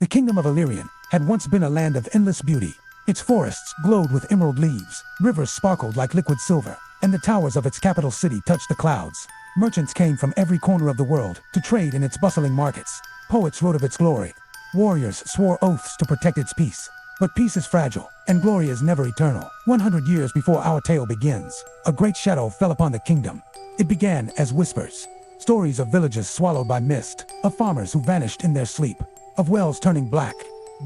The Kingdom of Elarion had once been a land of endless beauty. Its forests glowed with emerald leaves, rivers sparkled like liquid silver, and the towers of its capital city touched the clouds. Merchants came from every corner of the world to trade in its bustling markets. Poets wrote of its glory. Warriors swore oaths to protect its peace. But peace is fragile, and glory is never eternal. 100 years before our tale begins, a great shadow fell upon the kingdom. It began as whispers. Stories of villages swallowed by mist, of farmers who vanished in their sleep, of wells turning black.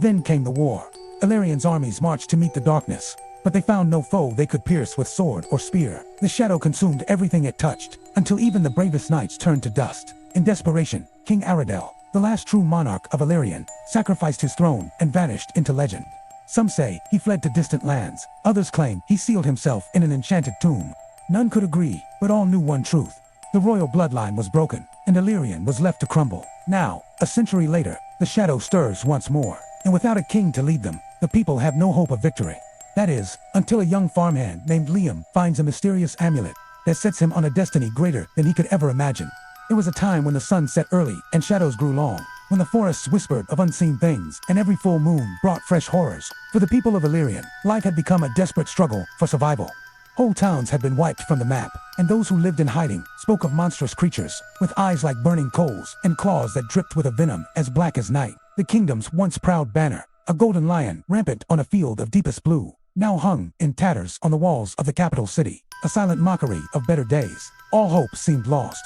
Then came the war. Elarion's armies marched to meet the darkness, but they found no foe they could pierce with sword or spear. The shadow consumed everything it touched, until even the bravest knights turned to dust. In desperation, King Aradel, the last true monarch of Elarion, sacrificed his throne and vanished into legend. Some say he fled to distant lands, others claim he sealed himself in an enchanted tomb. None could agree, but all knew one truth. The royal bloodline was broken, and Elarion was left to crumble. Now, a century later, the shadow stirs once more, and without a king to lead them, the people have no hope of victory. That is, until a young farmhand named Liam finds a mysterious amulet that sets him on a destiny greater than he could ever imagine. It was a time when the sun set early and shadows grew long, when the forests whispered of unseen things and every full moon brought fresh horrors. For the people of Elarion, life had become a desperate struggle for survival. Whole towns had been wiped from the map, and those who lived in hiding spoke of monstrous creatures with eyes like burning coals and claws that dripped with a venom as black as night. The kingdom's once proud banner, a golden lion rampant on a field of deepest blue, now hung in tatters on the walls of the capital city, a silent mockery of better days. All hope seemed lost.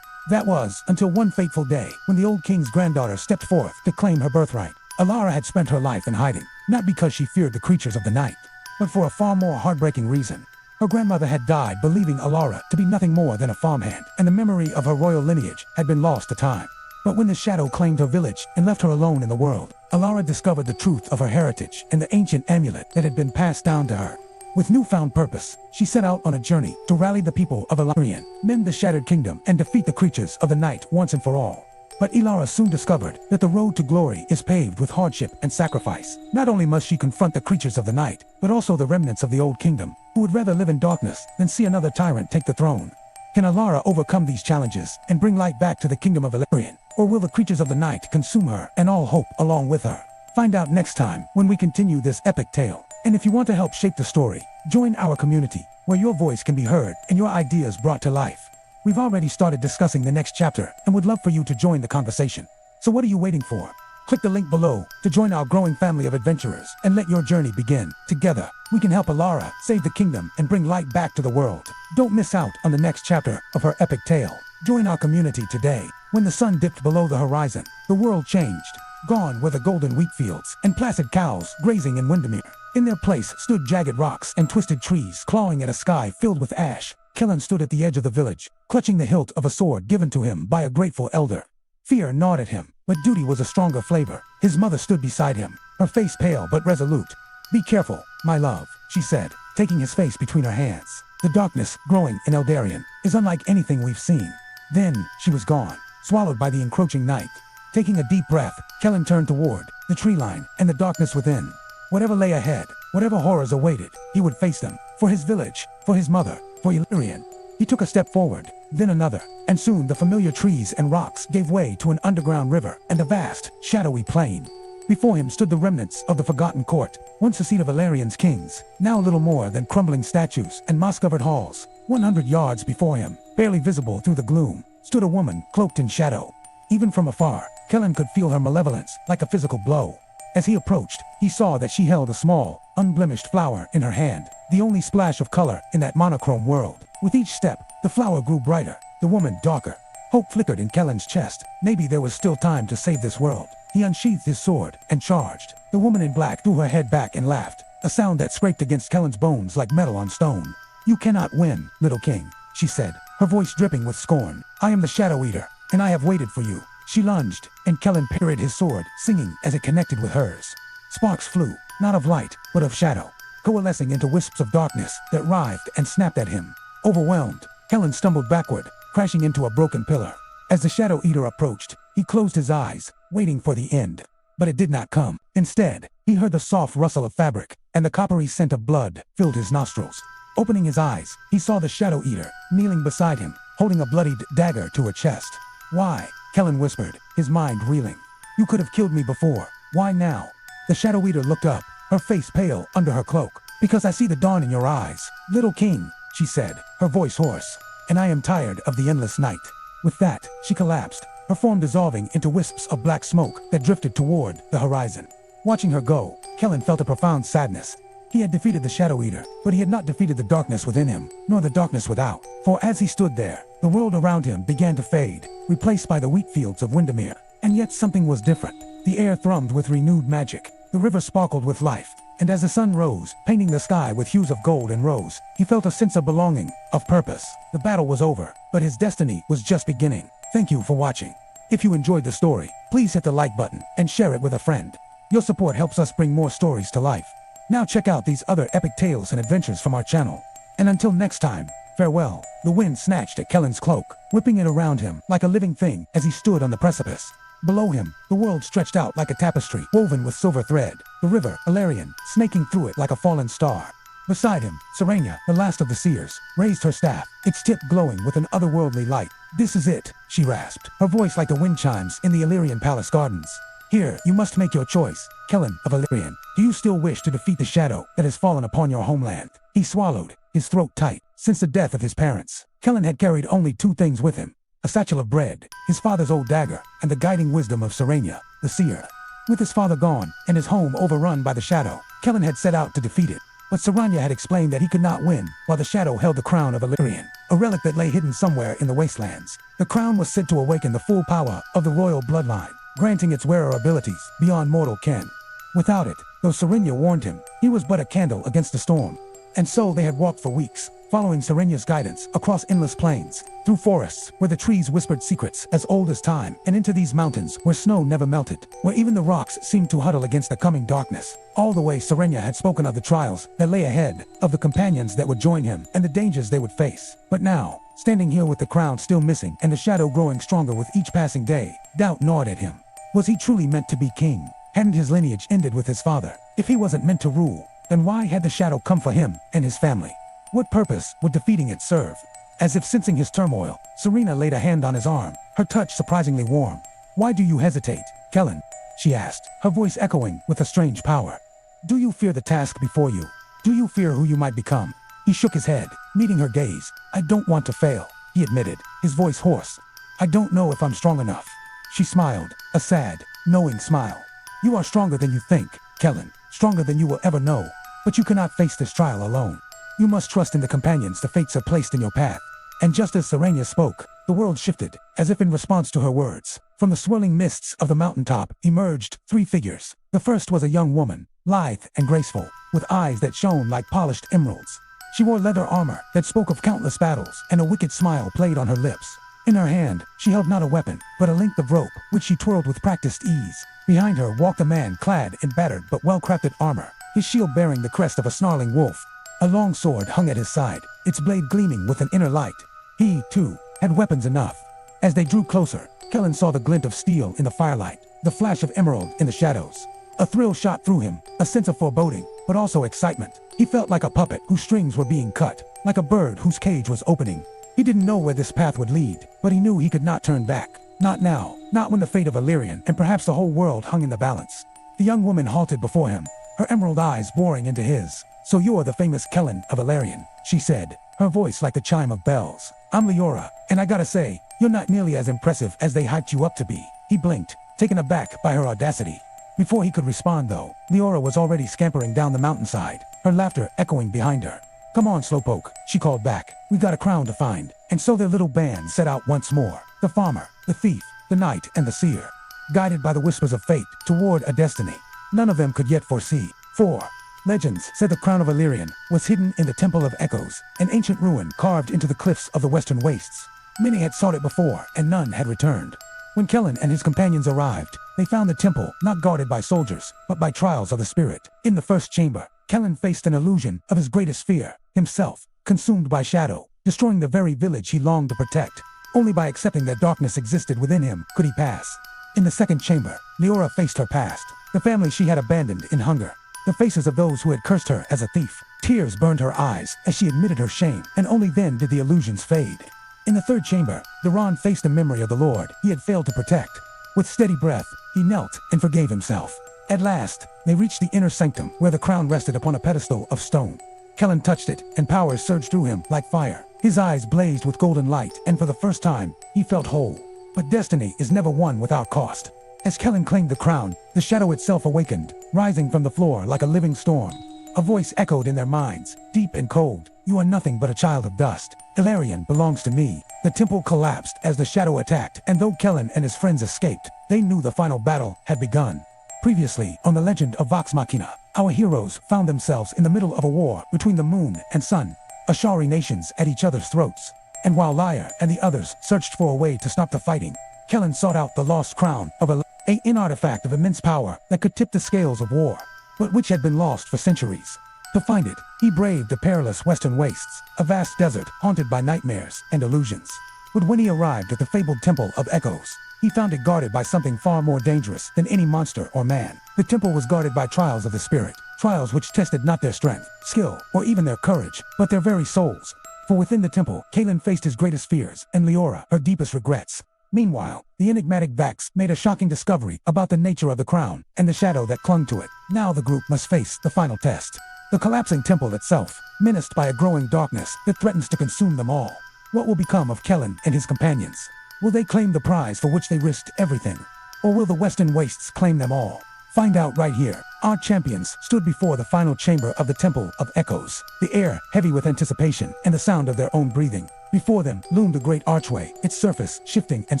That was until one fateful day when the old king's granddaughter stepped forth to claim her birthright. Alara had spent her life in hiding, not because she feared the creatures of the night, but for a far more heartbreaking reason. Her grandmother had died believing Alara to be nothing more than a farmhand, and the memory of her royal lineage had been lost to time. But when the shadow claimed her village and left her alone in the world, Alara discovered the truth of her heritage and the ancient amulet that had been passed down to her. With newfound purpose, she set out on a journey to rally the people of Elarion, mend the shattered kingdom, and defeat the creatures of the night once and for all. But Alara soon discovered that the road to glory is paved with hardship and sacrifice. Not only must she confront the creatures of the night, but also the remnants of the old kingdom, who would rather live in darkness than see another tyrant take the throne. Can Alara overcome these challenges and bring light back to the kingdom of Elarion? Or will the creatures of the night consume her and all hope along with her? Find out next time when we continue this epic tale. And if you want to help shape the story, join our community, where your voice can be heard and your ideas brought to life. We've already started discussing the next chapter and would love for you to join the conversation. So what are you waiting for? Click the link below to join our growing family of adventurers and let your journey begin. Together, we can help Alara save the kingdom and bring light back to the world. Don't miss out on the next chapter of her epic tale. Join our community today. When the sun dipped below the horizon, the world changed. Gone were the golden wheat fields and placid cows grazing in Windermere. In their place stood jagged rocks and twisted trees clawing at a sky filled with ash. Kaelen stood at the edge of the village, clutching the hilt of a sword given to him by a grateful elder. Fear gnawed at him, but duty was a stronger flavor. His mother stood beside him, her face pale but resolute. "Be careful, my love," she said, taking his face between her hands. "The darkness growing in Elarion is unlike anything we've seen." Then she was gone, swallowed by the encroaching night. Taking a deep breath, Kaelen turned toward the tree line and the darkness within. Whatever lay ahead, whatever horrors awaited, he would face them. For his village, for his mother, for Elarion. He took a step forward, then another, and soon the familiar trees and rocks gave way to an underground river and a vast, shadowy plain. Before him stood the remnants of the forgotten court, once the seat of Elarion's kings, now little more than crumbling statues and moss-covered halls. 100 yards before him, barely visible through the gloom, stood a woman cloaked in shadow. Even from afar, Kaelen could feel her malevolence like a physical blow. As he approached, he saw that she held a small, unblemished flower in her hand, the only splash of color in that monochrome world. With each step, the flower grew brighter, the woman darker. Hope flickered in Kaelen's chest. Maybe there was still time to save this world. He unsheathed his sword and charged. The woman in black threw her head back and laughed, a sound that scraped against Kaelen's bones like metal on stone. "You cannot win, little king," she said, her voice dripping with scorn. "I am the Shadow Eater, and I have waited for you." She lunged, and Kaelen parried his sword, singing as it connected with hers. Sparks flew, not of light, but of shadow, coalescing into wisps of darkness that writhed and snapped at him. Overwhelmed, Kaelen stumbled backward, crashing into a broken pillar. As the Shadow Eater approached, he closed his eyes, waiting for the end. But it did not come. Instead, he heard the soft rustle of fabric, and the coppery scent of blood filled his nostrils. Opening his eyes, he saw the Shadow Eater, kneeling beside him, holding a bloodied dagger to her chest. "Why?" Kaelen whispered, his mind reeling. "You could have killed me before, Why now? The Shadow Eater looked up, her face pale under her cloak. Because I see the dawn in your eyes, little king, she said, her voice hoarse. And I am tired of the endless night. With that, she collapsed, her form dissolving into wisps of black smoke that drifted toward the horizon. Watching her go, Kaelen felt a profound sadness. He had defeated the Shadow Eater, but he had not defeated the darkness within him, nor the darkness without. For as he stood there, the world around him began to fade, replaced by the wheat fields of Windermere. And yet something was different. The air thrummed with renewed magic. The river sparkled with life. And as the sun rose, painting the sky with hues of gold and rose, he felt a sense of belonging, of purpose. The battle was over, but his destiny was just beginning. Thank you for watching. If you enjoyed the story, please hit the like button and share it with a friend. Your support helps us bring more stories to life. Now check out these other epic tales and adventures from our channel. And until next time, farewell. The wind snatched at Kaelen's cloak, whipping it around him like a living thing as he stood on the precipice. Below him, the world stretched out like a tapestry woven with silver thread, the river, Elarion, snaking through it like a fallen star. Beside him, Serenia, the last of the seers, raised her staff, its tip glowing with an otherworldly light. This is it, she rasped, her voice like the wind chimes in the Elarion palace gardens. Here, you must make your choice, Kaelen of Elarion. Do you still wish to defeat the shadow that has fallen upon your homeland? He swallowed, his throat tight. Since the death of his parents, Kaelen had carried only two things with him. A satchel of bread, his father's old dagger, and the guiding wisdom of Serenia, the seer. With his father gone, and his home overrun by the shadow, Kaelen had set out to defeat it. But Serenia had explained that he could not win, while the shadow held the crown of Elarion, a relic that lay hidden somewhere in the wastelands. The crown was said to awaken the full power of the royal bloodline, granting its wearer abilities beyond mortal ken. Without it, though Serenia warned him, he was but a candle against the storm. And so they had walked for weeks, following Serenia's guidance across endless plains, through forests where the trees whispered secrets as old as time, and into these mountains where snow never melted, where even the rocks seemed to huddle against the coming darkness. All the way Serenia had spoken of the trials that lay ahead, of the companions that would join him, and the dangers they would face. But now, standing here with the crown still missing and the shadow growing stronger with each passing day, doubt gnawed at him. Was he truly meant to be king? Hadn't his lineage ended with his father? If he wasn't meant to rule, then why had the shadow come for him and his family? What purpose would defeating it serve? As if sensing his turmoil, Serena laid a hand on his arm, her touch surprisingly warm. Why do you hesitate, Kaelen? She asked, her voice echoing with a strange power. Do you fear the task before you? Do you fear who you might become? He shook his head, meeting her gaze. I don't want to fail, he admitted, his voice hoarse. I don't know if I'm strong enough. She smiled, a sad, knowing smile. You are stronger than you think, Kaelen, stronger than you will ever know. But you cannot face this trial alone. You must trust in the companions the fates have placed in your path. And just as Serenia spoke, the world shifted, as if in response to her words. From the swirling mists of the mountaintop emerged three figures. The first was a young woman, lithe and graceful, with eyes that shone like polished emeralds. She wore leather armor that spoke of countless battles, and a wicked smile played on her lips. In her hand, she held not a weapon, but a length of rope, which she twirled with practiced ease. Behind her walked a man clad in battered but well-crafted armor, his shield bearing the crest of a snarling wolf. A long sword hung at his side, its blade gleaming with an inner light. He, too, had weapons enough. As they drew closer, Kaelen saw the glint of steel in the firelight, the flash of emerald in the shadows. A thrill shot through him, a sense of foreboding, but also excitement. He felt like a puppet whose strings were being cut, like a bird whose cage was opening. He didn't know where this path would lead, but he knew he could not turn back. Not now, not when the fate of Elarion and perhaps the whole world hung in the balance. The young woman halted before him, her emerald eyes boring into his. So you're the famous Kaelen of Elarion, she said, her voice like the chime of bells. I'm Leora, and I gotta say, you're not nearly as impressive as they hyped you up to be. He blinked, taken aback by her audacity. Before he could respond though, Leora was already scampering down the mountainside, her laughter echoing behind her. Come on, Slowpoke, she called back. We got a crown to find. And so their little band set out once more. The farmer, the thief, the knight, and the seer. Guided by the whispers of fate toward a destiny none of them could yet foresee. 4. Legends said the crown of Elarion was hidden in the Temple of Echoes, an ancient ruin carved into the cliffs of the western wastes. Many had sought it before, and none had returned. When Kaelen and his companions arrived, they found the temple not guarded by soldiers, but by trials of the spirit. In the first chamber, Kaelen faced an illusion of his greatest fear, himself, consumed by shadow, destroying the very village he longed to protect. Only by accepting that darkness existed within him could he pass. In the second chamber, Leora faced her past, the family she had abandoned in hunger. The faces of those who had cursed her as a thief. Tears burned her eyes as she admitted her shame, and only then did the illusions fade. In the third chamber, Duran faced the memory of the Lord he had failed to protect. With steady breath, he knelt and forgave himself. At last, they reached the inner sanctum where the crown rested upon a pedestal of stone. Kaelen touched it, and powers surged through him like fire. His eyes blazed with golden light, and for the first time, he felt whole. But destiny is never won without cost. As Kaelen claimed the crown, the shadow itself awakened, rising from the floor like a living storm. A voice echoed in their minds, deep and cold. "You are nothing but a child of dust. Elarion belongs to me." The temple collapsed as the shadow attacked, and though Kaelen and his friends escaped, they knew the final battle had begun. Previously, on the legend of Vox Machina, our heroes found themselves in the middle of a war between the moon and sun, Ashari nations at each other's throats. And while Lyre and the others searched for a way to stop the fighting, Kaelen sought out the lost crown of an artifact of immense power that could tip the scales of war, but which had been lost for centuries. To find it, he braved the perilous western wastes, a vast desert haunted by nightmares and illusions. But when he arrived at the fabled Temple of Echoes, he found it guarded by something far more dangerous than any monster or man. The temple was guarded by trials of the spirit, trials which tested not their strength, skill, or even their courage, but their very souls. For within the temple, Kaelen faced his greatest fears, and Leora her deepest regrets. Meanwhile, the enigmatic Vax made a shocking discovery about the nature of the crown and the shadow that clung to it. Now the group must face the final test. The collapsing temple itself, menaced by a growing darkness that threatens to consume them all. What will become of Kaelen and his companions? Will they claim the prize for which they risked everything? Or will the Western Wastes claim them all? Find out right here. Our champions stood before the final chamber of the Temple of Echoes, the air heavy with anticipation and the sound of their own breathing. Before them loomed a great archway, its surface shifting and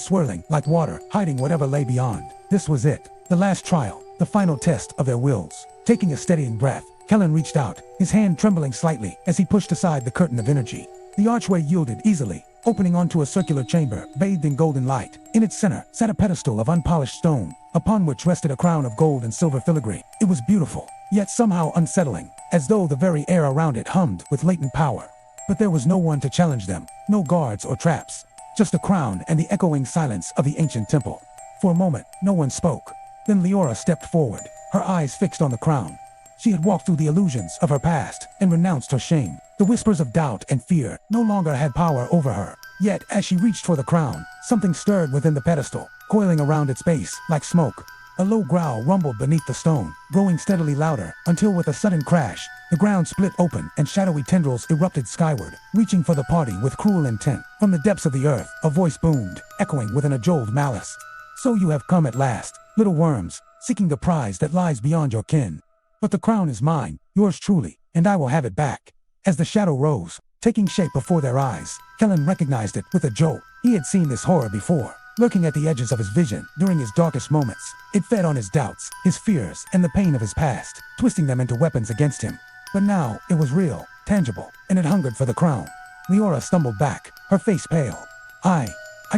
swirling like water, hiding whatever lay beyond. This was it, the last trial, the final test of their wills. Taking a steadying breath, Kaelen reached out, his hand trembling slightly as he pushed aside the curtain of energy. The archway yielded easily, opening onto a circular chamber bathed in golden light. In its center sat a pedestal of unpolished stone, upon which rested a crown of gold and silver filigree. It was beautiful, yet somehow unsettling, as though the very air around it hummed with latent power. But there was no one to challenge them, no guards or traps, just a crown and the echoing silence of the ancient temple. For a moment, no one spoke. Then Leora stepped forward, her eyes fixed on the crown. She had walked through the illusions of her past and renounced her shame. The whispers of doubt and fear no longer had power over her. Yet, as she reached for the crown, something stirred within the pedestal, coiling around its base like smoke. A low growl rumbled beneath the stone, growing steadily louder, until with a sudden crash, the ground split open and shadowy tendrils erupted skyward, reaching for the party with cruel intent. From the depths of the earth, a voice boomed, echoing with an enjoyed malice. "So you have come at last, little worms, seeking the prize that lies beyond your kin. But the crown is mine, yours truly, and I will have it back." As the shadow rose, taking shape before their eyes, Kaelen recognized it with a jolt. He had seen this horror before, lurking at the edges of his vision during his darkest moments. It fed on his doubts, his fears, and the pain of his past, twisting them into weapons against him. But now, it was real, tangible, and it hungered for the crown. Leora stumbled back, her face pale. I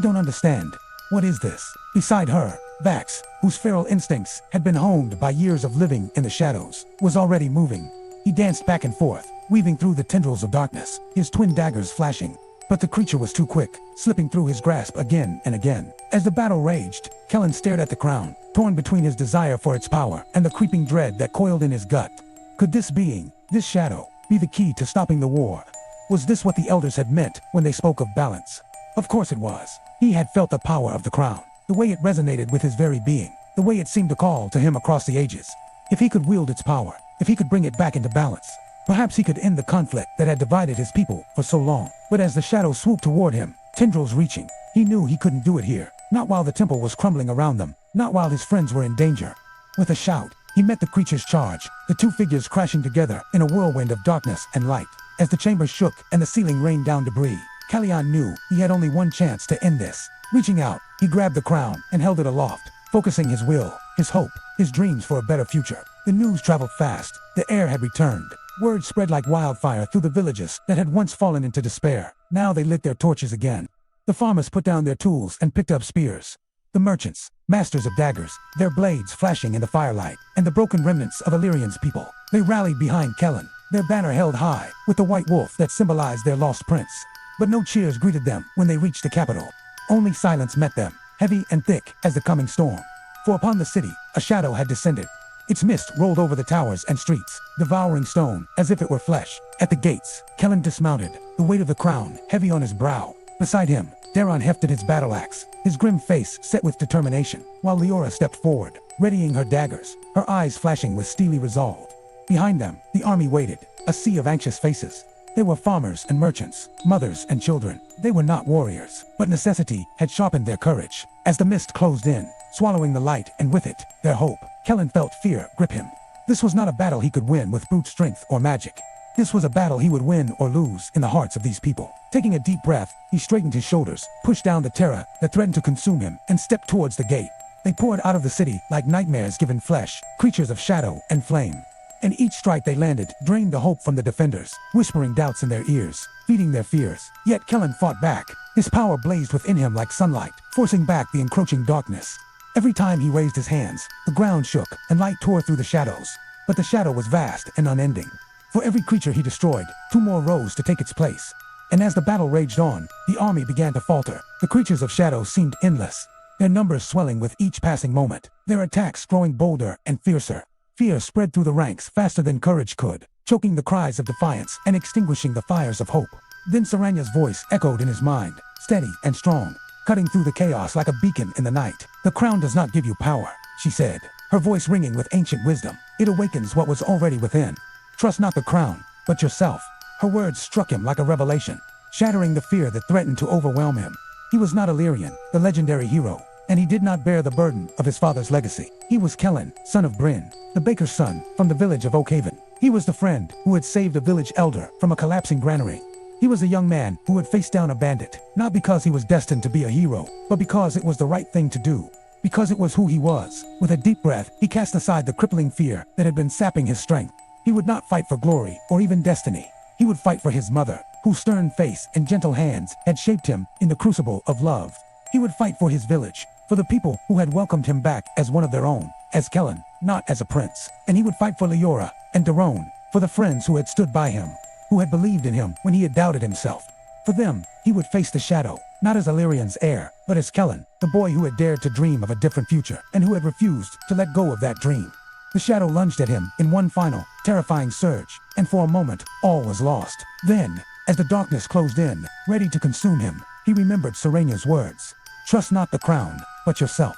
don't understand. What is this?" Beside her, Vax, whose feral instincts had been honed by years of living in the shadows, was already moving. He danced back and forth, weaving through the tendrils of darkness, his twin daggers flashing. But the creature was too quick, slipping through his grasp again and again. As the battle raged, Kaelen stared at the crown, torn between his desire for its power and the creeping dread that coiled in his gut. Could this being, this shadow, be the key to stopping the war? Was this what the elders had meant when they spoke of balance? Of course it was. He had felt the power of the crown, the way it resonated with his very being, the way it seemed to call to him across the ages. If he could wield its power, if he could bring it back into balance, perhaps he could end the conflict that had divided his people for so long. But as the shadow swooped toward him, tendrils reaching, he knew he couldn't do it here. Not while the temple was crumbling around them, not while his friends were in danger. With a shout, he met the creature's charge, the two figures crashing together in a whirlwind of darkness and light. As the chamber shook and the ceiling rained down debris, Kaelen knew he had only one chance to end this. Reaching out, he grabbed the crown and held it aloft, focusing his will, his hope, his dreams for a better future. The news traveled fast. The heir had returned. Word spread like wildfire through the villages that had once fallen into despair. Now they lit their torches again. The farmers put down their tools and picked up spears. The merchants, masters of daggers, their blades flashing in the firelight, and the broken remnants of Ellarion's people. They rallied behind Kaelen, their banner held high, with the white wolf that symbolized their lost prince. But no cheers greeted them when they reached the capital. Only silence met them, heavy and thick as the coming storm. For upon the city, a shadow had descended. Its mist rolled over the towers and streets, devouring stone as if it were flesh. At the gates, Kaelen dismounted, the weight of the crown heavy on his brow. Beside him, Daron hefted his battle axe, his grim face set with determination, while Leora stepped forward, readying her daggers, her eyes flashing with steely resolve. Behind them, the army waited, a sea of anxious faces. They were farmers and merchants, mothers and children. They were not warriors, but necessity had sharpened their courage. As the mist closed in, swallowing the light and with it, their hope, Kaelen felt fear grip him. This was not a battle he could win with brute strength or magic. This was a battle he would win or lose in the hearts of these people. Taking a deep breath, he straightened his shoulders, pushed down the terror that threatened to consume him, and stepped towards the gate. They poured out of the city like nightmares given flesh, creatures of shadow and flame. And each strike they landed drained the hope from the defenders, whispering doubts in their ears, feeding their fears. Yet Kaelen fought back. His power blazed within him like sunlight, forcing back the encroaching darkness. Every time he raised his hands, the ground shook and light tore through the shadows. But the shadow was vast and unending. For every creature he destroyed, 2 more rose to take its place. And as the battle raged on, the army began to falter. The creatures of shadow seemed endless, their numbers swelling with each passing moment, their attacks growing bolder and fiercer. Fear spread through the ranks faster than courage could, choking the cries of defiance and extinguishing the fires of hope. Then Saranya's voice echoed in his mind, steady and strong, cutting through the chaos like a beacon in the night. "The crown does not give you power," she said, her voice ringing with ancient wisdom. "It awakens what was already within. Trust not the crown, but yourself." Her words struck him like a revelation, shattering the fear that threatened to overwhelm him. He was not Elarion, the legendary hero, and he did not bear the burden of his father's legacy. He was Kaelen, son of Bryn, the baker's son, from the village of Oakhaven. He was the friend who had saved a village elder from a collapsing granary. He was a young man who had faced down a bandit, not because he was destined to be a hero, but because it was the right thing to do. Because it was who he was. With a deep breath, he cast aside the crippling fear that had been sapping his strength. He would not fight for glory or even destiny. He would fight for his mother, whose stern face and gentle hands had shaped him in the crucible of love. He would fight for his village, for the people who had welcomed him back as one of their own, as Kaelen, not as a prince. And he would fight for Leora and Daron, for the friends who had stood by him, who had believed in him when he had doubted himself. For them, he would face the shadow, not as Elarian's heir, but as Kaelen, the boy who had dared to dream of a different future, and who had refused to let go of that dream. The shadow lunged at him in one final, terrifying surge, and for a moment, all was lost. Then, as the darkness closed in, ready to consume him, he remembered Saranya's words. "Trust not the crown, but yourself."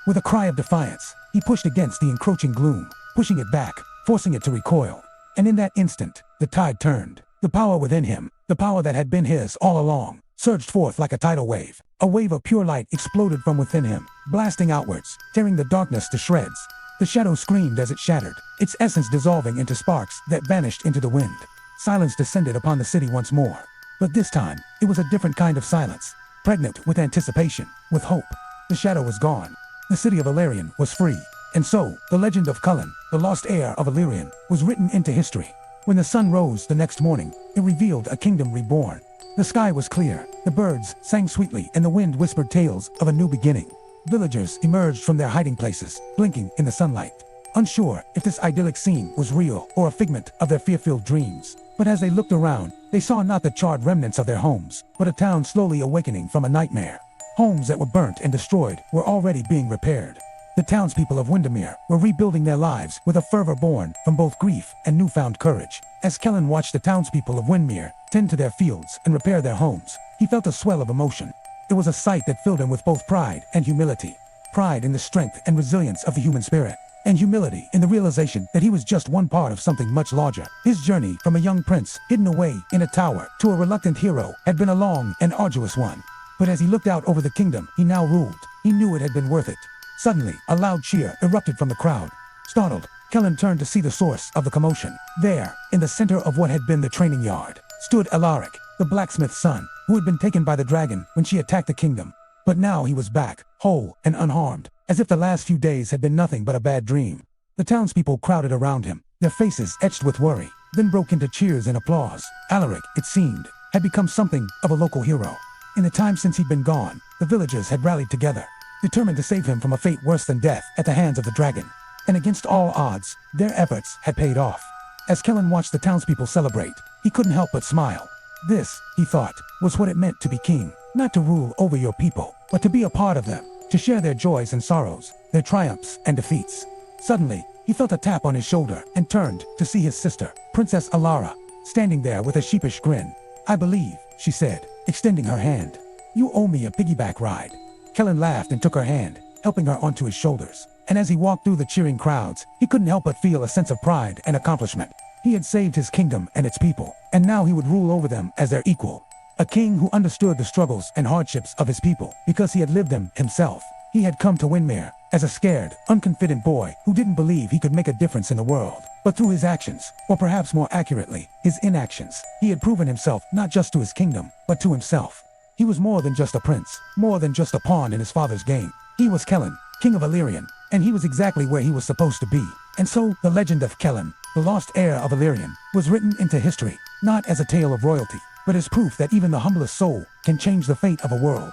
With a cry of defiance, he pushed against the encroaching gloom, pushing it back, forcing it to recoil. And in that instant, the tide turned. The power within him, the power that had been his all along, surged forth like a tidal wave. A wave of pure light exploded from within him, blasting outwards, tearing the darkness to shreds. The shadow screamed as it shattered, its essence dissolving into sparks that vanished into the wind. Silence descended upon the city once more. But this time, it was a different kind of silence, pregnant with anticipation, with hope. The shadow was gone. The city of Elarion was free. And so, the legend of Kaelen, the lost heir of Elarion, was written into history. When the sun rose the next morning, it revealed a kingdom reborn. The sky was clear, the birds sang sweetly, and the wind whispered tales of a new beginning. Villagers emerged from their hiding places, blinking in the sunlight, unsure if this idyllic scene was real or a figment of their fear-filled dreams. But as they looked around, they saw not the charred remnants of their homes, but a town slowly awakening from a nightmare. Homes that were burnt and destroyed were already being repaired. The townspeople of Windermere were rebuilding their lives with a fervor born from both grief and newfound courage. As Kaelen watched the townspeople of Windermere tend to their fields and repair their homes, he felt a swell of emotion. It was a sight that filled him with both pride and humility. Pride in the strength and resilience of the human spirit, and humility in the realization that he was just one part of something much larger. His journey from a young prince hidden away in a tower to a reluctant hero had been a long and arduous one. But as he looked out over the kingdom he now ruled, he knew it had been worth it. Suddenly, a loud cheer erupted from the crowd. Startled, Kaelen turned to see the source of the commotion. There, in the center of what had been the training yard, stood Alaric, the blacksmith's son, who had been taken by the dragon when she attacked the kingdom. But now he was back, whole and unharmed, as if the last few days had been nothing but a bad dream. The townspeople crowded around him, their faces etched with worry, then broke into cheers and applause. Alaric, it seemed, had become something of a local hero. In the time since he'd been gone, the villagers had rallied together, determined to save him from a fate worse than death at the hands of the dragon. And against all odds, their efforts had paid off. As Kaelen watched the townspeople celebrate, he couldn't help but smile. This, he thought, was what it meant to be king. Not to rule over your people, but to be a part of them, to share their joys and sorrows, their triumphs and defeats. Suddenly, he felt a tap on his shoulder and turned to see his sister, Princess Alara, standing there with a sheepish grin. "I believe," she said, extending her hand. "You owe me a piggyback ride." Kaelen laughed and took her hand, helping her onto his shoulders. And as he walked through the cheering crowds, he couldn't help but feel a sense of pride and accomplishment. He had saved his kingdom and its people, and now he would rule over them as their equal. A king who understood the struggles and hardships of his people because he had lived them himself. He had come to Windmere as a scared, unconfident boy who didn't believe he could make a difference in the world. But through his actions, or perhaps more accurately, his inactions, he had proven himself not just to his kingdom, but to himself. He was more than just a prince, more than just a pawn in his father's game. He was Kaelen, king of Elarion, and he was exactly where he was supposed to be. And so, the legend of Kaelen, the lost heir of Elarion, was written into history, not as a tale of royalty, but as proof that even the humblest soul can change the fate of a world.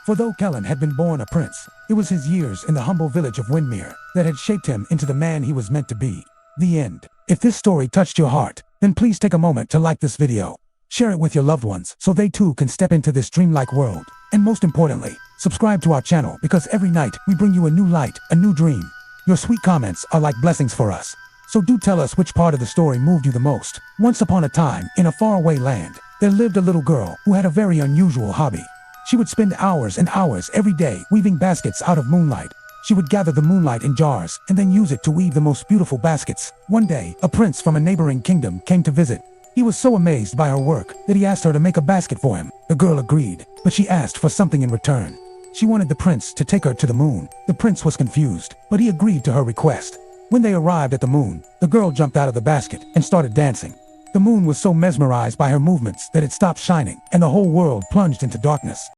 For though Kaelen had been born a prince, it was his years in the humble village of Windmere that had shaped him into the man he was meant to be. The end. If this story touched your heart, then please take a moment to like this video. Share it with your loved ones so they too can step into this dreamlike world. And most importantly, subscribe to our channel because every night we bring you a new light, a new dream. Your sweet comments are like blessings for us. So do tell us which part of the story moved you the most. Once upon a time, in a faraway land, there lived a little girl who had a very unusual hobby. She would spend hours and hours every day weaving baskets out of moonlight. She would gather the moonlight in jars and then use it to weave the most beautiful baskets. One day, a prince from a neighboring kingdom came to visit. He was so amazed by her work that he asked her to make a basket for him. The girl agreed, but she asked for something in return. She wanted the prince to take her to the moon. The prince was confused, but he agreed to her request. When they arrived at the moon, the girl jumped out of the basket and started dancing. The moon was so mesmerized by her movements that it stopped shining, and the whole world plunged into darkness.